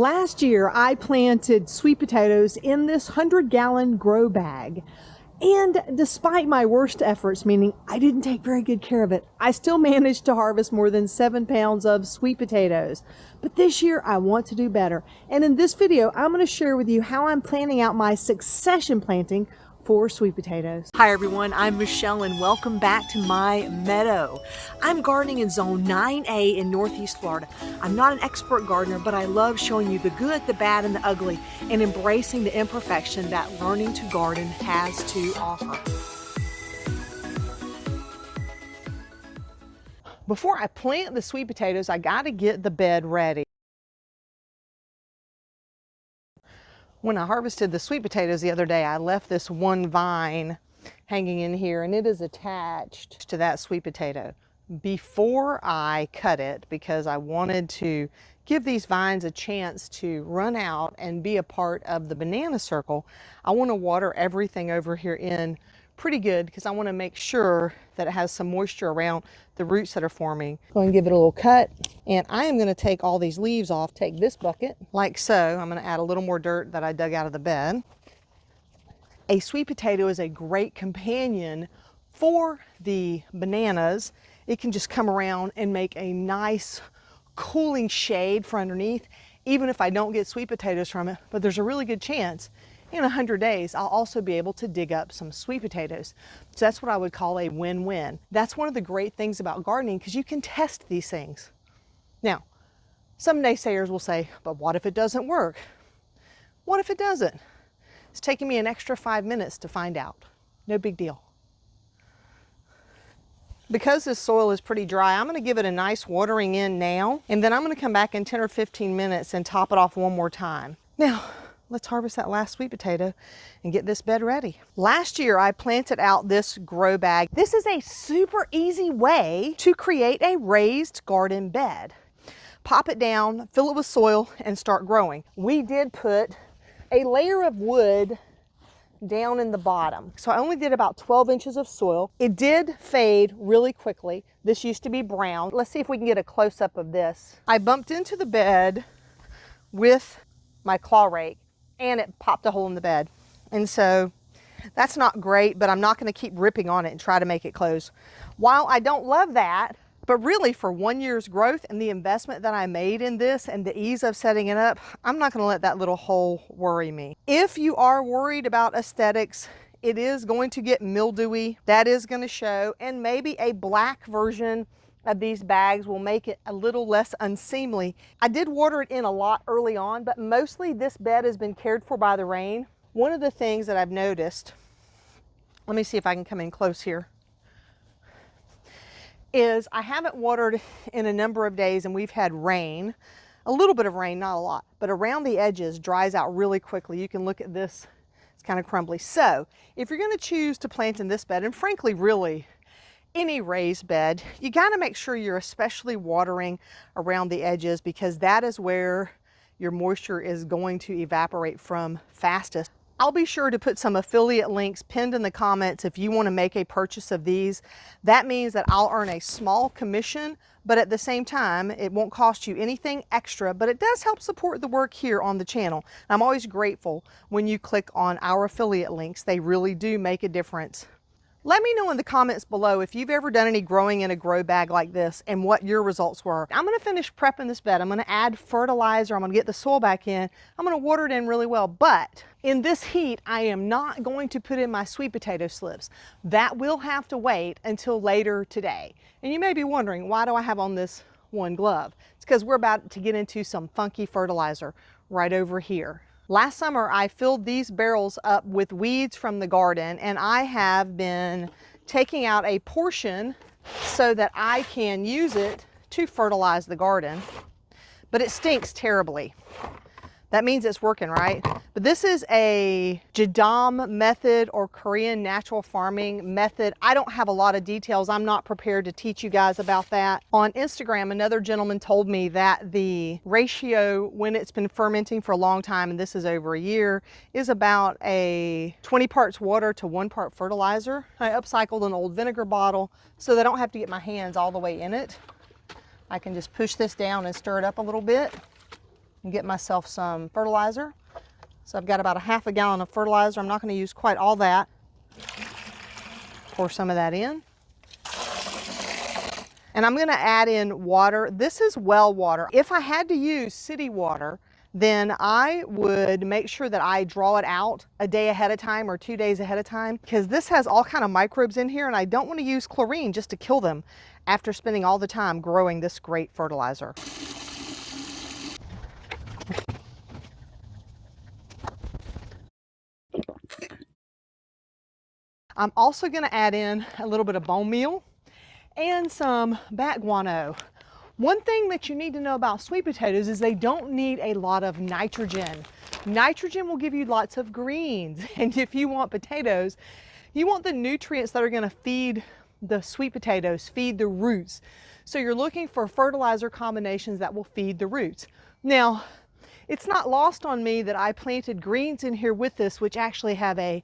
Last year, I planted sweet potatoes in this 100-gallon grow bag. And despite my worst efforts, meaning I didn't take very good care of it, I still managed to harvest more than 7 pounds of sweet potatoes. But this year, I want to do better. And in this video, I'm going to share with you how I'm planning out my succession planting for sweet potatoes. Hi everyone, I'm Michelle and welcome back to my meadow. I'm gardening in zone 9A in Northeast Florida. I'm not an expert gardener, but I love showing you the good, the bad, and the ugly, and embracing the imperfection that learning to garden has to offer. Before I plant the sweet potatoes, I got to get the bed ready. When I harvested the sweet potatoes the other day, I left this one vine hanging in here, and it is attached to that sweet potato. Before I cut it, because I wanted to give these vines a chance to run out and be a part of the banana circle, I want to water everything over here in pretty good because I want to make sure that it has some moisture around the roots that are forming. Go and give it a little cut, and I am going to take all these leaves off. Take this bucket like so. I'm going to add a little more dirt that I dug out of the bed. A sweet potato is a great companion for the bananas. It can just come around and make a nice cooling shade for underneath, even if I don't get sweet potatoes from it. But there's a really good chance in 100 days, I'll also be able to dig up some sweet potatoes. So that's what I would call a win-win. That's one of the great things about gardening, because you can test these things. Now, some naysayers will say, but what if it doesn't work? What if it doesn't? It's taking me an extra 5 minutes to find out. No big deal. Because this soil is pretty dry, I'm going to give it a nice watering in now, and then I'm going to come back in 10 or 15 minutes and top it off one more time. Now, let's harvest that last sweet potato and get this bed ready. Last year, I planted out this grow bag. This is a super easy way to create a raised garden bed. Pop it down, fill it with soil, and start growing. We did put a layer of wood down in the bottom. So I only did about 12 inches of soil. It did fade really quickly. This used to be brown. Let's see if we can get a close-up of this. I bumped into the bed with my claw rake, and it popped a hole in the bed. And so that's not great, but I'm not going to keep ripping on it and try to make it close. While I don't love that, but really for 1 year's growth and the investment that I made in this and the ease of setting it up, I'm not going to let that little hole worry me. If you are worried about aesthetics, it is going to get mildewy. That is going to show, and maybe a black version of these bags will make it a little less unseemly. I did water it in a lot early on, but mostly this bed has been cared for by the rain. One of the things that I've noticed, let me see if I can come in close here, is I haven't watered in a number of days, and we've had rain, a little bit of rain, not a lot, but around the edges dries out really quickly. You can look at this, it's kind of crumbly. So if you're going to choose to plant in this bed, and frankly really any raised bed, you got to make sure you're especially watering around the edges, because that is where your moisture is going to evaporate from fastest. I'll be sure to put some affiliate links pinned in the comments if you want to make a purchase of these. That means that I'll earn a small commission, but at the same time, it won't cost you anything extra, but it does help support the work here on the channel. I'm always grateful when you click on our affiliate links. They really do make a difference. Let me know in the comments below if you've ever done any growing in a grow bag like this and what your results were. I'm going to finish prepping this bed. I'm going to add fertilizer. I'm going to get the soil back in. I'm going to water it in really well. But in this heat, I am not going to put in my sweet potato slips. That will have to wait until later today. And you may be wondering, why do I have on this one glove? It's because we're about to get into some funky fertilizer right over here. Last summer, I filled these barrels up with weeds from the garden, and I have been taking out a portion so that I can use it to fertilize the garden, but it stinks terribly. That means it's working, right? But this is a Jadam method or Korean natural farming method. I don't have a lot of details. I'm not prepared to teach you guys about that. On Instagram, another gentleman told me that the ratio when it's been fermenting for a long time, and this is over a year, is about a 20 parts water to 1 part fertilizer. I upcycled an old vinegar bottle so that I don't have to get my hands all the way in it. I can just push this down and stir it up a little bit. and get myself some fertilizer. So I've got about a half a gallon of fertilizer. I'm not going to use quite all that. Pour some of that in. And I'm going to add in water. This is well water. If I had to use city water, then I would make sure that I draw it out a day ahead of time or 2 days ahead of time, because this has all kind of microbes in here and I don't want to use chlorine just to kill them after spending all the time growing this great fertilizer. I'm also going to add in a little bit of bone meal and some bat guano. One thing that you need to know about sweet potatoes is they don't need a lot of nitrogen. Nitrogen will give you lots of greens, and if you want potatoes, you want the nutrients that are going to feed the sweet potatoes, feed the roots. So you're looking for fertilizer combinations that will feed the roots. Now, it's not lost on me that I planted greens in here with this, which actually have a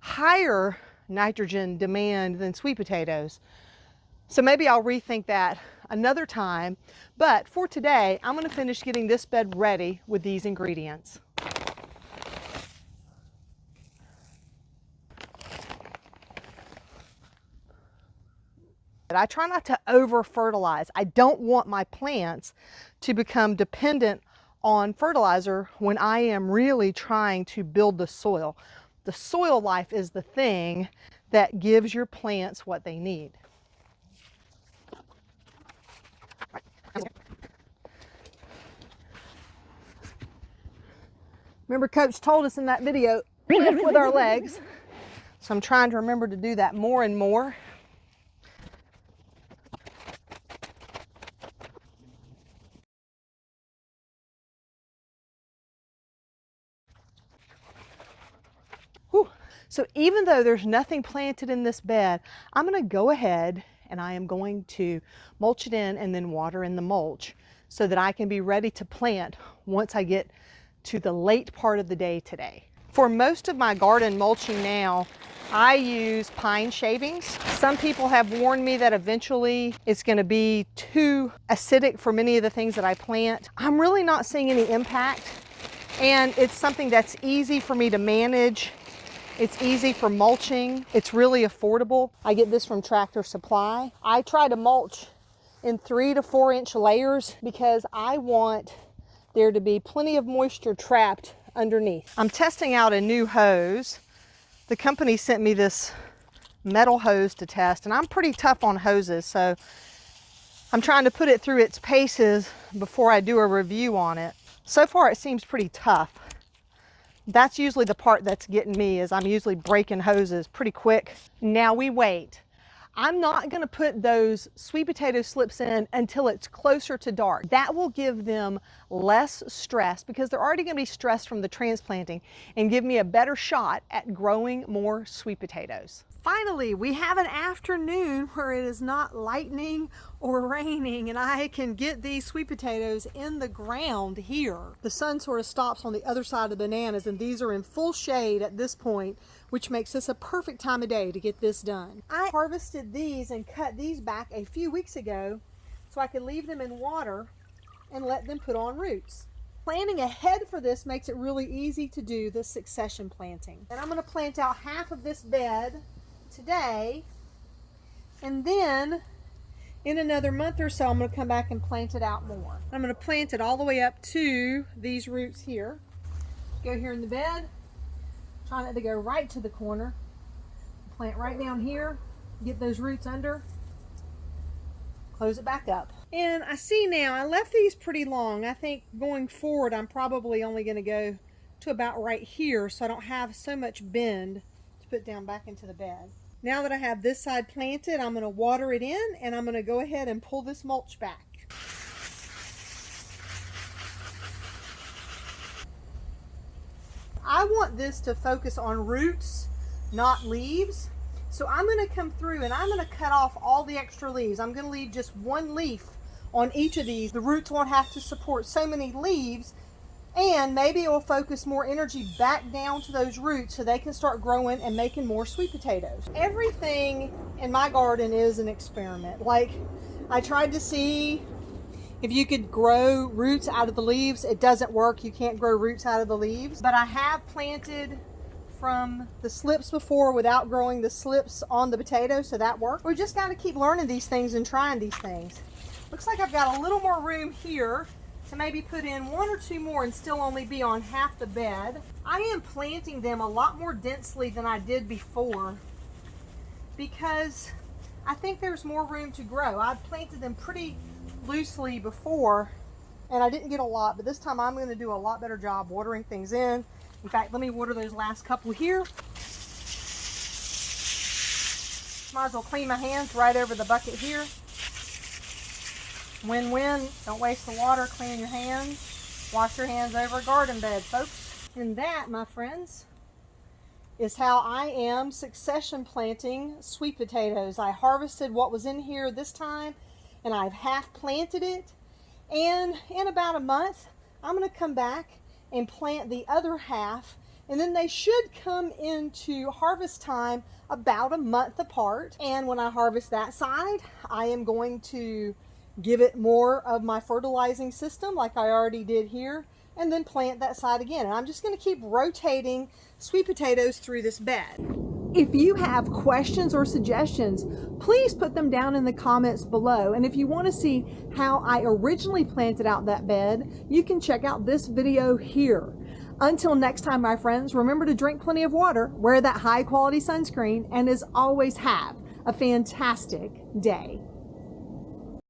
higher nitrogen demand than sweet potatoes. So maybe I'll rethink that another time, but for today, I'm going to finish getting this bed ready with these ingredients. I try not to over fertilize. I don't want my plants to become dependent on fertilizer when I am really trying to build the soil. The soil life is the thing that gives your plants what they need. Remember, Coach told us in that video, lift with our legs. So I'm trying to remember to do that more and more. Whew. So even though there's nothing planted in this bed, I'm going to go ahead and I am going to mulch it in and then water in the mulch so that I can be ready to plant once I get to the late part of the day today. For most of my garden mulching now, I use pine shavings. Some people have warned me that eventually it's going to be too acidic for many of the things that I plant. I'm really not seeing any impact, and it's something that's easy for me to manage. It's easy for mulching. It's really affordable. I get this from Tractor Supply. I try to mulch in 3 to 4 inch layers because I want there to be plenty of moisture trapped underneath. I'm testing out a new hose. The company sent me this metal hose to test, and I'm pretty tough on hoses, so I'm trying to put it through its paces before I do a review on it. So far it seems pretty tough. That's usually the part that's getting me, is I'm usually breaking hoses pretty quick. Now we wait. I'm not going to put those sweet potato slips in until it's closer to dark. That will give them less stress because they're already going to be stressed from the transplanting, and give me a better shot at growing more sweet potatoes. Finally, we have an afternoon where it is not lightning or raining, and I can get these sweet potatoes in the ground here. The sun sort of stops on the other side of the bananas, and these are in full shade at this point, which makes this a perfect time of day to get this done. I harvested these and cut these back a few weeks ago so I could leave them in water and let them put on roots. Planning ahead for this makes it really easy to do the succession planting. And I'm going to plant out half of this bed today, and then in another month or so I'm going to come back and plant it out more. I'm going to plant it all the way up to these roots here. Go here in the bed, try not to go right to the corner, plant right down here, get those roots under, close it back up. And I see now I left these pretty long. I think going forward I'm probably only going to go to about right here so I don't have so much bend to put down back into the bed. Now that I have this side planted, I'm going to water it in, and I'm going to go ahead and pull this mulch back. I want this to focus on roots, not leaves. So I'm going to come through and I'm going to cut off all the extra leaves. I'm going to leave just one leaf on each of these. The roots won't have to support so many leaves, and maybe it will focus more energy back down to those roots so they can start growing and making more sweet potatoes. Everything in my garden is an experiment. Like, I tried to see if you could grow roots out of the leaves. It doesn't work. You can't grow roots out of the leaves. But I have planted from the slips before without growing the slips on the potato, so that worked. We just got to keep learning these things and trying these things. Looks like I've got a little more room here to maybe put in 1 or 2 more and still only be on half the bed. I am planting them a lot more densely than I did before because I think there's more room to grow. I've planted them pretty loosely before and I didn't get a lot, but this time I'm going to do a lot better job watering things in. In fact, let me water those last couple here. Might as well clean my hands right over the bucket here. Win-win. Don't waste the water. Clean your hands. Wash your hands over a garden bed, folks. And that, my friends, is how I am succession planting sweet potatoes. I harvested what was in here this time, and I've half planted it. And in about a month, I'm going to come back and plant the other half, and then they should come into harvest time about a month apart. And when I harvest that side, I am going to give it more of my fertilizing system like I already did here, and then plant that side again. And I'm just going to keep rotating sweet potatoes through this bed. If you have questions or suggestions, please put them down in the comments below. And if you want to see how I originally planted out that bed, you can check out this video here. Until next time, my friends, remember to drink plenty of water, wear that high quality sunscreen, and as always, have a fantastic day.